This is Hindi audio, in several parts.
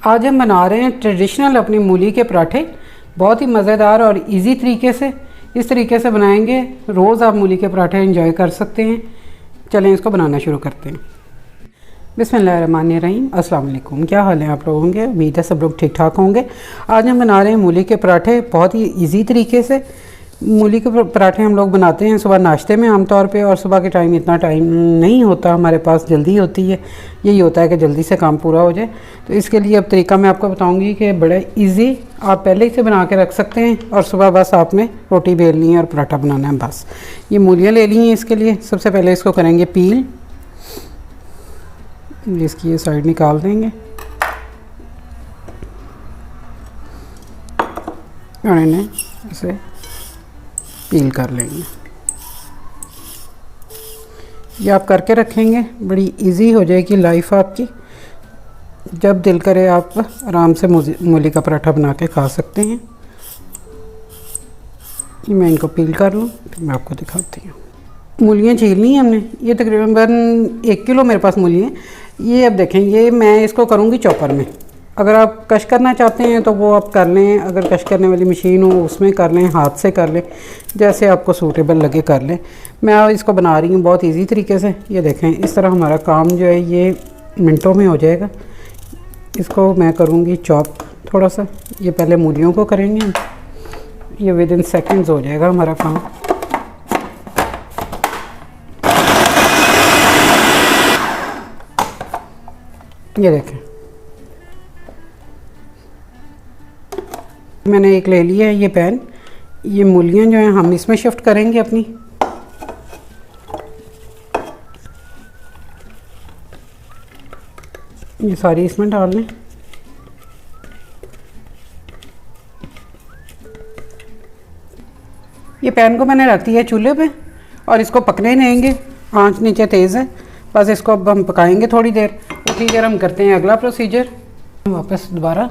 आज हम बना रहे हैं ट्रेडिशनल अपनी मूली के पराठे, बहुत ही मज़ेदार और इजी तरीके से। इस तरीके से बनाएंगे, रोज़ आप मूली के पराठे एंजॉय कर सकते हैं। चलें इसको बनाना शुरू करते हैं। बिस्मिल्लाहिर्रहमानिर्रहीम। अस्सलाम वालेकुम। क्या हाल है आप लोगों के? उम्मीद है सब लोग ठीक ठाक होंगे। आज हम बना रहे हैं मूली के पराठे, बहुत ही इजी तरीके से। मूली के पराठे हम लोग बनाते हैं सुबह नाश्ते में आमतौर पे, और सुबह के टाइम इतना टाइम नहीं होता हमारे पास, जल्दी होती है। यही होता है कि जल्दी से काम पूरा हो जाए। तो इसके लिए अब तरीका मैं आपको बताऊंगी कि बड़ा इजी, आप पहले ही से बना के रख सकते हैं और सुबह बस आपने रोटी बेलनी है और पराठा बनाना है बस। ये मूलियाँ ले ली हैं। इसके लिए सबसे पहले इसको करेंगे पील। इसकी ये साइड निकाल देंगे और इन्हें इसे पील कर लेंगे। ये आप करके रखेंगे, बड़ी इजी हो जाएगी लाइफ आपकी। जब दिल करे आप आराम से मूली का पराठा बना के खा सकते हैं। ये मैं इनको पील कर लूँ फिर मैं आपको दिखाती हूँ। मूलियाँ छीलनी है हमने। ये तकरीबन 1 किलो मेरे पास मूली हैं। ये अब देखें, ये मैं इसको करूँगी चॉपर में। अगर आप कश करना चाहते हैं तो वो आप कर लें, अगर कश करने वाली मशीन हो उसमें कर लें, हाथ से कर लें, जैसे आपको सूटेबल लगे कर लें। मैं अब इसको बना रही हूँ बहुत इजी तरीके से। ये देखें, इस तरह हमारा काम जो है ये मिनटों में हो जाएगा। इसको मैं करूँगी चॉप थोड़ा सा। ये पहले मूलियों को करेंगे, ये विद इन सेकेंड्स हो जाएगा हमारा काम। ये देखें, मैंने एक ले लिया है ये पैन। ये मूलियाँ जो हैं हम इसमें शिफ्ट करेंगे अपनी। ये सारी इसमें डाल लें। ये पैन को मैंने रख दिया है चूल्हे पे और इसको पकने देंगे। आंच नीचे तेज़ है, बस इसको अब हम पकाएंगे थोड़ी देर। उसी देर हम करते हैं अगला प्रोसीजर वापस दोबारा।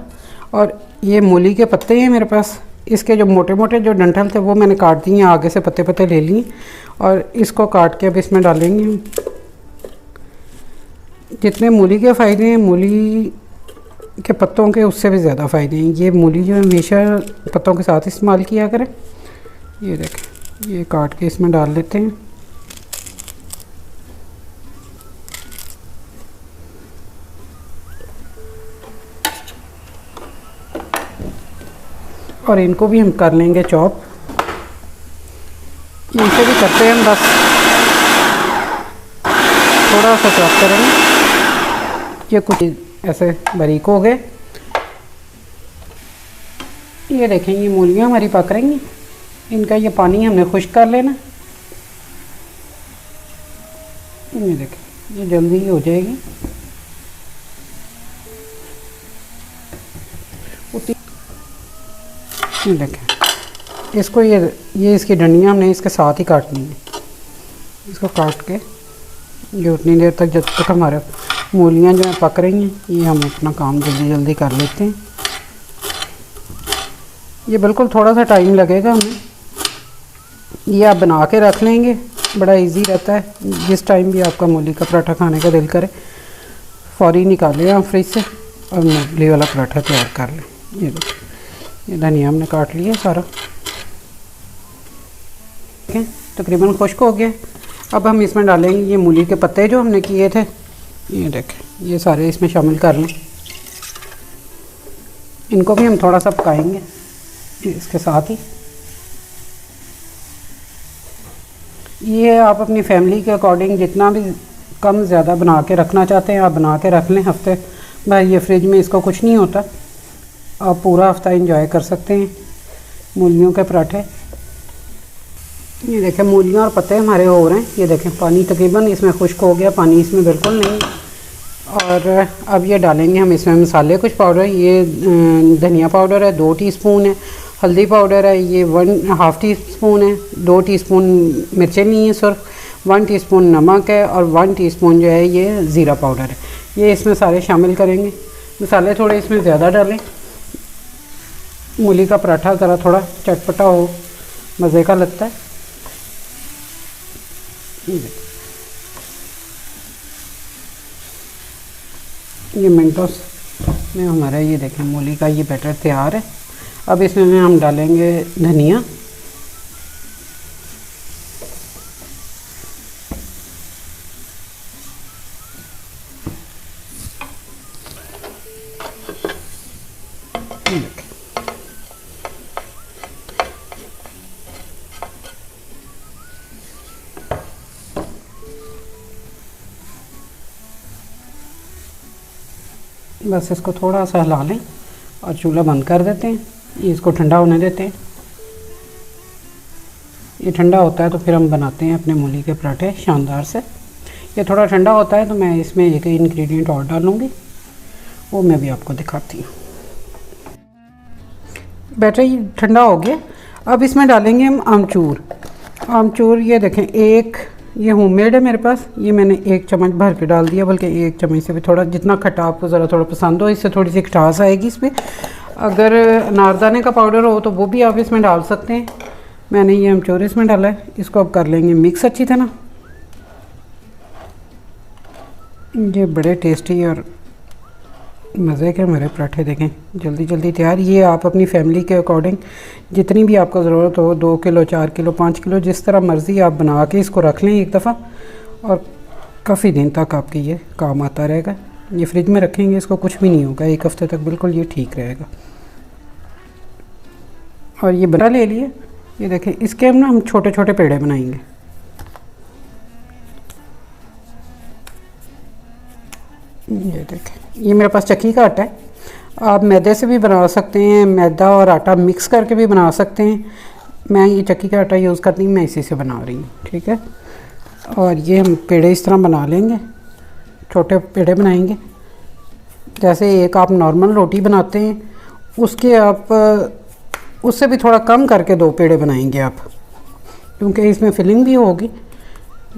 और ये मूली के पत्ते हैं मेरे पास। इसके जो मोटे मोटे जो डंठल थे वो मैंने काट दिए, आगे से पत्ते पत्ते ले लिए और इसको काट के अब इसमें डालेंगे हम। जितने मूली के फ़ायदे हैं मूली के पत्तों के, उससे भी ज़्यादा फ़ायदे हैं। ये मूली जो हमेशा पत्तों के साथ इस्तेमाल किया करें। ये देखें, ये काट के इसमें डाल लेते हैं। और इनको भी हम कर लेंगे चॉप। इनसे भी करते हैं हम, बस थोड़ा सा चॉप करेंगे। ये कुछ ऐसे बारीक हो गए। ये देखें, ये मूलियाँ हमारी पक रही हैं। इनका ये पानी हमने खुश्क कर लेना। ये देखें, ये जल्दी ही हो जाएगी। ये देखें, इसको ये इसकी डंडियाँ हमने इसके साथ ही काटनी है। इसको काट के ये उतनी देर तक जब तक हमारे मूलियाँ जो है पक रही हैं, ये हम अपना काम जल्दी जल्दी कर लेते हैं। ये बिल्कुल थोड़ा सा टाइम लगेगा हमें। ये आप बना के रख लेंगे, बड़ा इजी रहता है। जिस टाइम भी आपका मूली का पराठा खाने का दिल करे, फ़ौरी निकालें आप फ्रिज से और मूली वाला पराठा तैयार कर लें। ये देखिए, ये धनिया हमने काट लिया सारा। ठीक है, तकरीबन खुश्क हो गया। अब हम इसमें डालेंगे ये मूली के पत्ते जो हमने किए थे। ये देखें, ये सारे इसमें शामिल कर लें। इनको भी हम थोड़ा सा पकाएंगे इसके साथ ही। ये आप अपनी फैमिली के अकॉर्डिंग जितना भी कम ज़्यादा बना के रखना चाहते हैं आप बना के रख लें। हफ्ते भर ये फ्रिज में इसको कुछ नहीं होता, आप पूरा हफ्ता एंजॉय कर सकते हैं मूलियों के पराठे। ये देखें, मूलियाँ और पत्ते हमारे हो रहे हैं। ये देखें, पानी तकरीबन इसमें खुश्क हो गया, पानी इसमें बिल्कुल नहीं। और अब ये डालेंगे हम इसमें मसाले कुछ पाउडर। ये धनिया पाउडर है 2 टीस्पून है, हल्दी पाउडर है ये 1/2 टीस्पून है, 2 टीस्पून मिर्चें ली हैं सिर्फ, 1 टीस्पून नमक है और 1 टीस्पून जो है ये ज़ीरा पाउडर है। ये इसमें सारे शामिल करेंगे। मसाले थोड़े इसमें ज़्यादा डालें। मूली का पराठा ज़रा थोड़ा चटपटा हो, मज़े का लगता है। ये मिनटों में हमारा ये देखें मूली का ये बैटर तैयार है। अब इसमें हम डालेंगे धनिया, बस इसको थोड़ा सा हिला लें और चूल्हा बंद कर देते हैं। ये इसको ठंडा होने देते हैं। ये ठंडा होता है तो फिर हम बनाते हैं अपने मूली के पराठे शानदार से। ये थोड़ा ठंडा होता है तो मैं इसमें एक इंग्रेडिएंट और डालूँगी, वो मैं भी आपको दिखाती हूँ। बैटर ये ठंडा हो गया। अब इसमें डालेंगे हम आमचूर। आमचूर ये देखें, एक ये होममेड है मेरे पास, ये मैंने 1 चम्मच भर के डाल दिया, बल्कि 1 चम्मच से भी थोड़ा, जितना खट्टा आपको ज़रा थोड़ा पसंद हो, इससे थोड़ी सी खटास आएगी इस पर। अगर अनारदाने का पाउडर हो तो वो भी आप इसमें डाल सकते हैं। मैंने ये आमचूर इसमें डाला है। इसको अब कर लेंगे मिक्स अच्छी तरह। ये बड़े टेस्टी और मज़े के हमारे पराठे देखें जल्दी जल्दी तैयार। ये आप अपनी फैमिली के अकॉर्डिंग जितनी भी आपको ज़रूरत हो, 2 किलो 4 किलो 5 किलो जिस तरह मर्ज़ी आप बना के इसको रख लें एक दफ़ा, और काफ़ी दिन तक आपके ये काम आता रहेगा। ये फ्रिज में रखेंगे इसको कुछ भी नहीं होगा, 1 हफ़्ते तक बिल्कुल ये ठीक रहेगा। और ये बना ले लिए। ये देखें, इसके हम छोटे छोटे पेड़े बनाएंगे। ये देखें, ये मेरे पास चक्की का आटा है। आप मैदे से भी बना सकते हैं, मैदा और आटा मिक्स करके भी बना सकते हैं। मैं ये चक्की का आटा यूज़ करती हूँ, मैं इसी से बना रही हूँ, ठीक है। और ये हम पेड़े इस तरह बना लेंगे, छोटे पेड़े बनाएंगे। जैसे एक आप नॉर्मल रोटी बनाते हैं, उसके आप उससे भी थोड़ा कम करके 2 पेड़े बनाएंगे आप, क्योंकि इसमें फिलिंग भी होगी।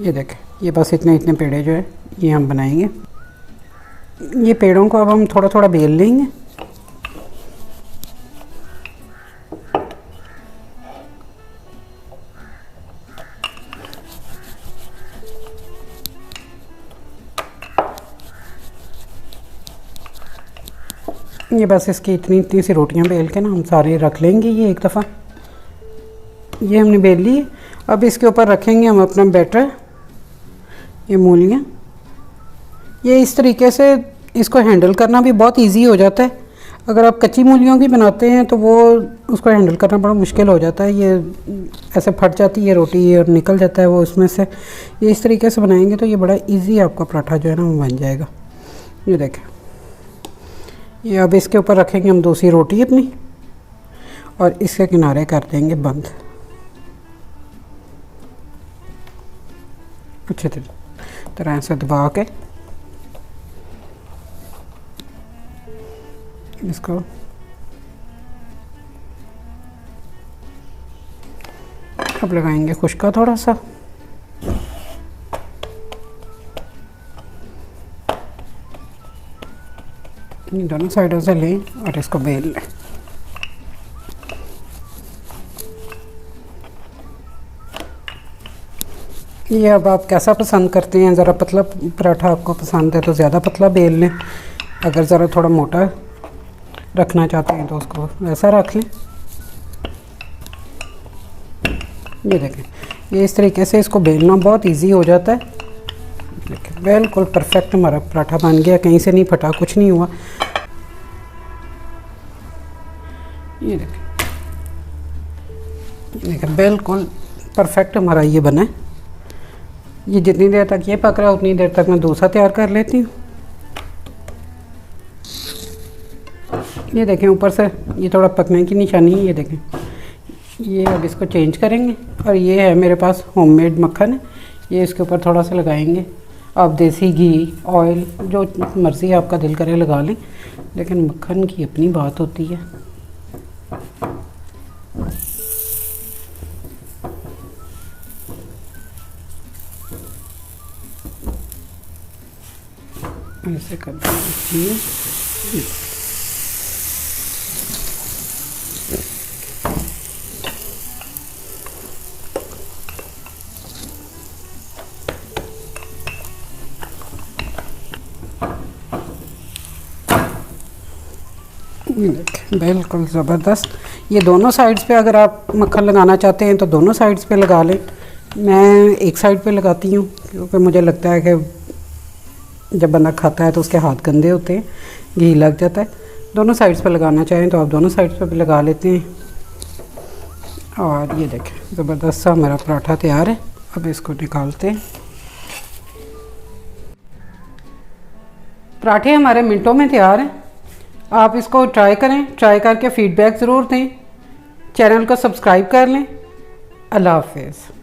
ये देखें, ये बस इतने पेड़े जो है ये हम बनाएंगे। ये पेड़ों को अब हम थोड़ा थोड़ा बेल लेंगे। ये बस इसकी इतनी सी रोटियां बेल के ना हम सारे रख लेंगे। ये एक दफ़ा ये हमने बेल ली। अब इसके ऊपर रखेंगे हम अपना बैटर, ये मूलियाँ। ये इस तरीके से इसको हैंडल करना भी बहुत इजी हो जाता है। अगर आप कच्ची मूलियों की बनाते हैं तो वो उसको हैंडल करना बड़ा मुश्किल हो जाता है। ये ऐसे फट जाती है रोटी और निकल जाता है वो उसमें से। ये इस तरीके से बनाएंगे तो ये बड़ा इजी आपका पराठा जो है ना वो बन जाएगा। ये देखें, ये अब इसके ऊपर रखेंगे हम दूसरी रोटी अपनी, और इसके किनारे कर देंगे बंद अच्छे तरह से दबा के। इसको अब लगाएंगे खुश्का थोड़ा सा। दोनों साइडों से लें और इसको बेल लें। ये अब आप कैसा पसंद करते हैं, ज़रा पतला पराठा आपको पसंद है तो ज़्यादा पतला बेल लें, अगर ज़रा थोड़ा मोटा रखना चाहते हैं तो उसको वैसा रख लें। ये देखें, ये इस तरीके से इसको बेलना बहुत इजी हो जाता है। देखिए बिल्कुल परफेक्ट हमारा पराठा बन गया, कहीं से नहीं फटा, कुछ नहीं हुआ। ये देखें बिल्कुल परफेक्ट हमारा ये बना है। ये जितनी देर तक ये पक रहा है उतनी देर तक मैं दूसरा तैयार कर लेती हूँ। ये देखें ऊपर से ये थोड़ा पकने की निशानी है। ये देखें, ये अब इसको चेंज करेंगे। और ये है मेरे पास होममेड मक्खन है, ये इसके ऊपर थोड़ा सा लगाएंगे। आप देसी घी, ऑयल जो मर्ज़ी आपका दिल करे लगा लें, लेकिन मक्खन की अपनी बात होती है। ऐसे कर दीजिए। देखें बिल्कुल ज़बरदस्त। ये दोनों साइड्स पे अगर आप मक्खन लगाना चाहते हैं तो दोनों साइड्स पे लगा लें। मैं एक साइड पे लगाती हूँ क्योंकि मुझे लगता है कि जब बंदा खाता है तो उसके हाथ गंदे होते हैं, घी लग जाता है। दोनों साइड्स पे लगाना चाहें तो आप दोनों साइड्स पे भी लगा लेते हैं। और ये देखें ज़बरदस्त सा हमारा पराठा तैयार है। अब इसको निकालते हैं। पराठे हमारे मिनटों में तैयार हैं। आप इसको ट्राई करें, ट्राई करके फ़ीडबैक ज़रूर दें। चैनल को सब्सक्राइब कर लें। अल्लाह हाफ़िज़।